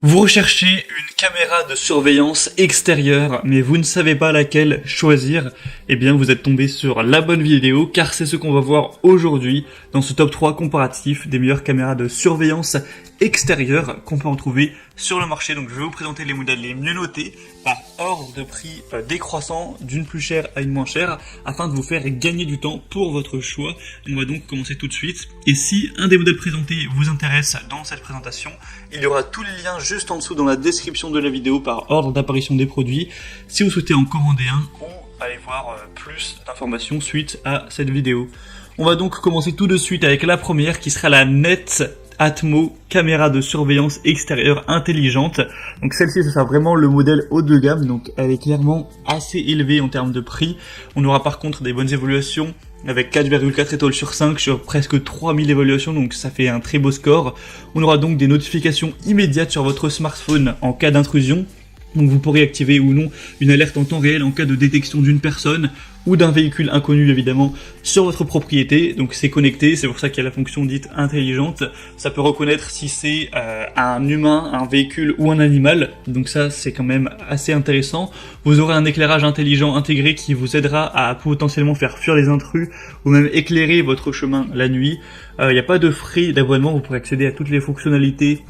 Vous recherchez une caméra de surveillance extérieure, mais vous ne savez pas laquelle choisir, eh bien vous êtes tombé sur la bonne vidéo, car c'est ce qu'on va voir aujourd'hui dans ce top 3 comparatif des meilleures caméras de surveillance extérieure qu'on peut en trouver sur le marché. Donc je vais vous présenter les modèles les mieux notés par ordre de prix décroissant d'une plus chère à une moins chère, afin de vous faire gagner du temps pour votre choix. On va donc commencer tout de suite. Et si un des modèles présentés vous intéresse dans cette présentation, il y aura tous les liens juste en dessous dans la description de la vidéo par ordre d'apparition des produits. Si vous souhaitez en commander un, ou aller voir plus d'informations suite à cette vidéo. On va donc commencer tout de suite avec la première qui sera la Net Atmo caméra de surveillance extérieure intelligente. Donc celle-ci, ce sera vraiment le modèle haut de gamme, donc elle est clairement assez élevée en termes de prix. On aura par contre des bonnes évaluations avec 4,4 étoiles sur 5 sur presque 3000 évaluations, donc ça fait un très beau score. On aura donc des notifications immédiates sur votre smartphone en cas d'intrusion. Donc vous pourrez activer ou non une alerte en temps réel en cas de détection d'une personne ou d'un véhicule inconnu évidemment sur votre propriété. Donc c'est connecté, c'est pour ça qu'il y a la fonction dite intelligente. Ça peut reconnaître si c'est un humain, un véhicule ou un animal. Donc ça c'est quand même assez intéressant. Vous aurez un éclairage intelligent intégré qui vous aidera à potentiellement faire fuir les intrus ou même éclairer votre chemin la nuit. Il n'y a pas de frais d'abonnement, vous pourrez accéder à toutes les fonctionnalités,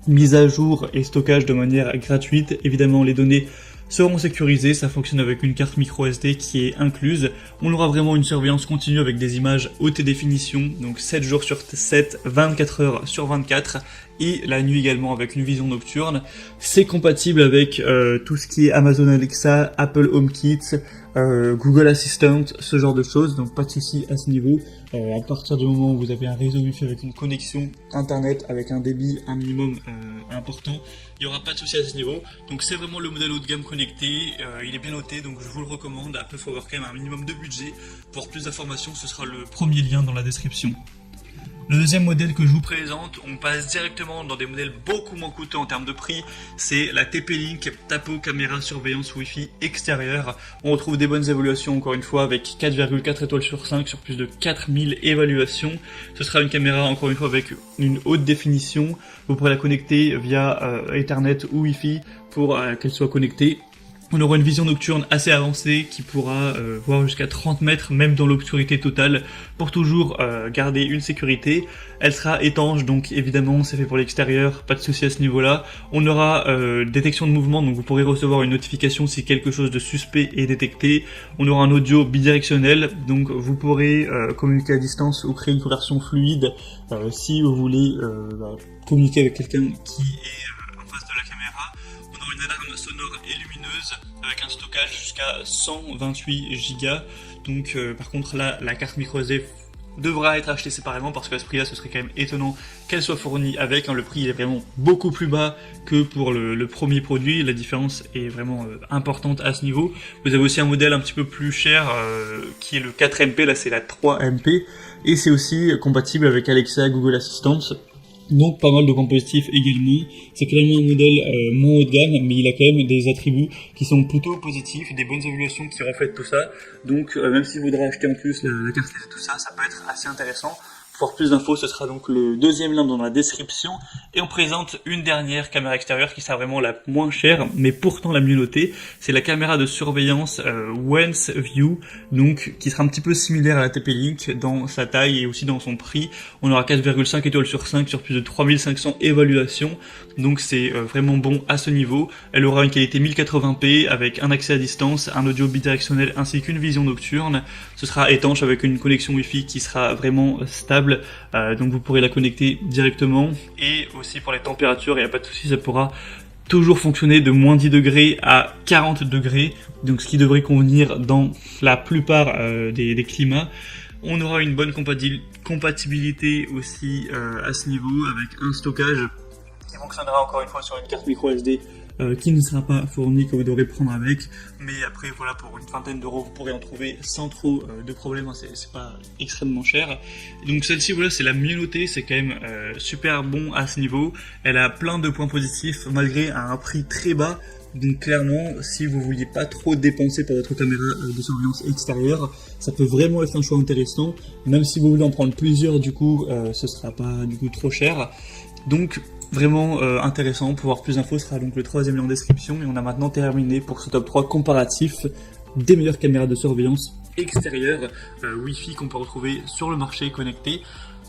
mise à jour et stockage de manière gratuite. Évidemment, les données seront sécurisées, ça fonctionne avec une carte micro SD qui est incluse. On aura vraiment une surveillance continue avec des images haute définition, donc 7 jours sur 7, 24 heures sur 24, et la nuit également avec une vision nocturne. C'est compatible avec tout ce qui est Amazon Alexa, Apple HomeKit, Google Assistant, ce genre de choses, donc pas de souci à ce niveau. À partir du moment où vous avez un réseau Wi-Fi avec une connexion internet avec un débit un minimum important, il n'y aura pas de souci à ce niveau. Donc c'est vraiment le modèle haut de gamme connecté, il est bien noté, donc je vous le recommande. Après il faut avoir quand même un minimum de budget. Pour plus d'informations, ce sera le premier lien dans la description. Le deuxième modèle que je vous présente, on passe directement dans des modèles beaucoup moins coûteux en termes de prix, c'est la TP-Link Tapo caméra surveillance Wi-Fi extérieure. On retrouve des bonnes évaluations encore une fois avec 4,4 étoiles sur 5 sur plus de 4000 évaluations. Ce sera une caméra encore une fois avec une haute définition. Vous pourrez la connecter via Ethernet ou Wi-Fi pour qu'elle soit connectée. On aura une vision nocturne assez avancée qui pourra voir jusqu'à 30 mètres, même dans l'obscurité totale, pour toujours garder une sécurité. Elle sera étanche, donc évidemment c'est fait pour l'extérieur, pas de souci à ce niveau-là. On aura détection de mouvement, donc vous pourrez recevoir une notification si quelque chose de suspect est détecté. On aura un audio bidirectionnel, donc vous pourrez communiquer à distance ou créer une conversion fluide si vous voulez communiquer avec quelqu'un qui est en face de la caméra. On aura une alarme sonore et lumineuse avec un stockage jusqu'à 128 Go. Donc par contre là, la carte microSD devra être achetée séparément parce qu'à ce prix-là, ce serait quand même étonnant qu'elle soit fournie avec. Le prix est vraiment beaucoup plus bas que pour le premier produit. La différence est vraiment importante à ce niveau. Vous avez aussi un modèle un petit peu plus cher qui est le 4MP, là c'est la 3MP. Et c'est aussi compatible avec Alexa, Google Assistant. Donc pas mal de compositifs également. C'est clairement un modèle moins haut de gamme, mais il a quand même des attributs qui sont plutôt positifs, des bonnes évaluations qui reflètent tout ça. Donc même si vous voudrez acheter en plus la carte et tout ça, ça peut être assez intéressant. Pour avoir plus d'infos, ce sera donc le deuxième lien dans la description. Et on présente une dernière caméra extérieure qui sera vraiment la moins chère, mais pourtant la mieux notée. C'est la caméra de surveillance Once View, donc qui sera un petit peu similaire à la TP-Link dans sa taille et aussi dans son prix. On aura 4,5 étoiles sur 5 sur plus de 3500 évaluations, donc c'est vraiment bon à ce niveau. Elle aura une qualité 1080p avec un accès à distance, un audio bidirectionnel ainsi qu'une vision nocturne. Ce sera étanche avec une connexion Wi-Fi qui sera vraiment stable. Donc vous pourrez la connecter directement, et aussi pour les températures, il n'y a pas de souci, ça pourra toujours fonctionner de moins 10 degrés à 40 degrés, donc ce qui devrait convenir dans la plupart des climats. On aura une bonne compatibilité aussi à ce niveau avec un stockage qui fonctionnera encore une fois sur une carte micro SD qui ne sera pas fournie, que vous devrez prendre avec, mais après voilà, pour une vingtaine d'euros vous pourrez en trouver sans trop de problèmes, c'est pas extrêmement cher. Donc celle-ci voilà, c'est la mieux notée, c'est quand même super bon à ce niveau. Elle a plein de points positifs malgré un prix très bas. Donc clairement, si vous vouliez pas trop dépenser pour votre caméra de surveillance extérieure, ça peut vraiment être un choix intéressant. Même si vous voulez en prendre plusieurs, du coup, ce sera pas du coup trop cher. Donc vraiment intéressant. Pour voir plus d'infos sera donc le troisième lien en description. Et on a maintenant terminé pour ce top 3 comparatif des meilleures caméras de surveillance extérieure Wi-Fi qu'on peut retrouver sur le marché connecté.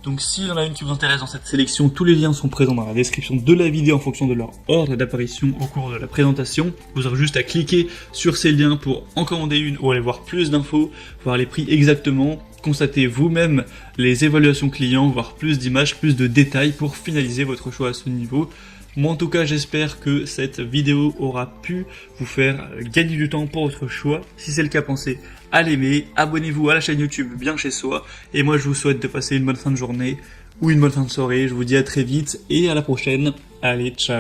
Donc s'il y en a une qui vous intéresse dans cette sélection, tous les liens sont présents dans la description de la vidéo en fonction de leur ordre d'apparition au cours de la présentation. Vous aurez juste à cliquer sur ces liens pour en commander une ou aller voir plus d'infos, voir les prix exactement, constater vous-même les évaluations clients, voir plus d'images, plus de détails pour finaliser votre choix à ce niveau. Moi en tout cas j'espère que cette vidéo aura pu vous faire gagner du temps pour votre choix. Si c'est le cas, pensez à l'aimer, abonnez-vous à la chaîne YouTube Bien Chez Soi. Et moi je vous souhaite de passer une bonne fin de journée ou une bonne fin de soirée. Je vous dis à très vite et à la prochaine. Allez, ciao.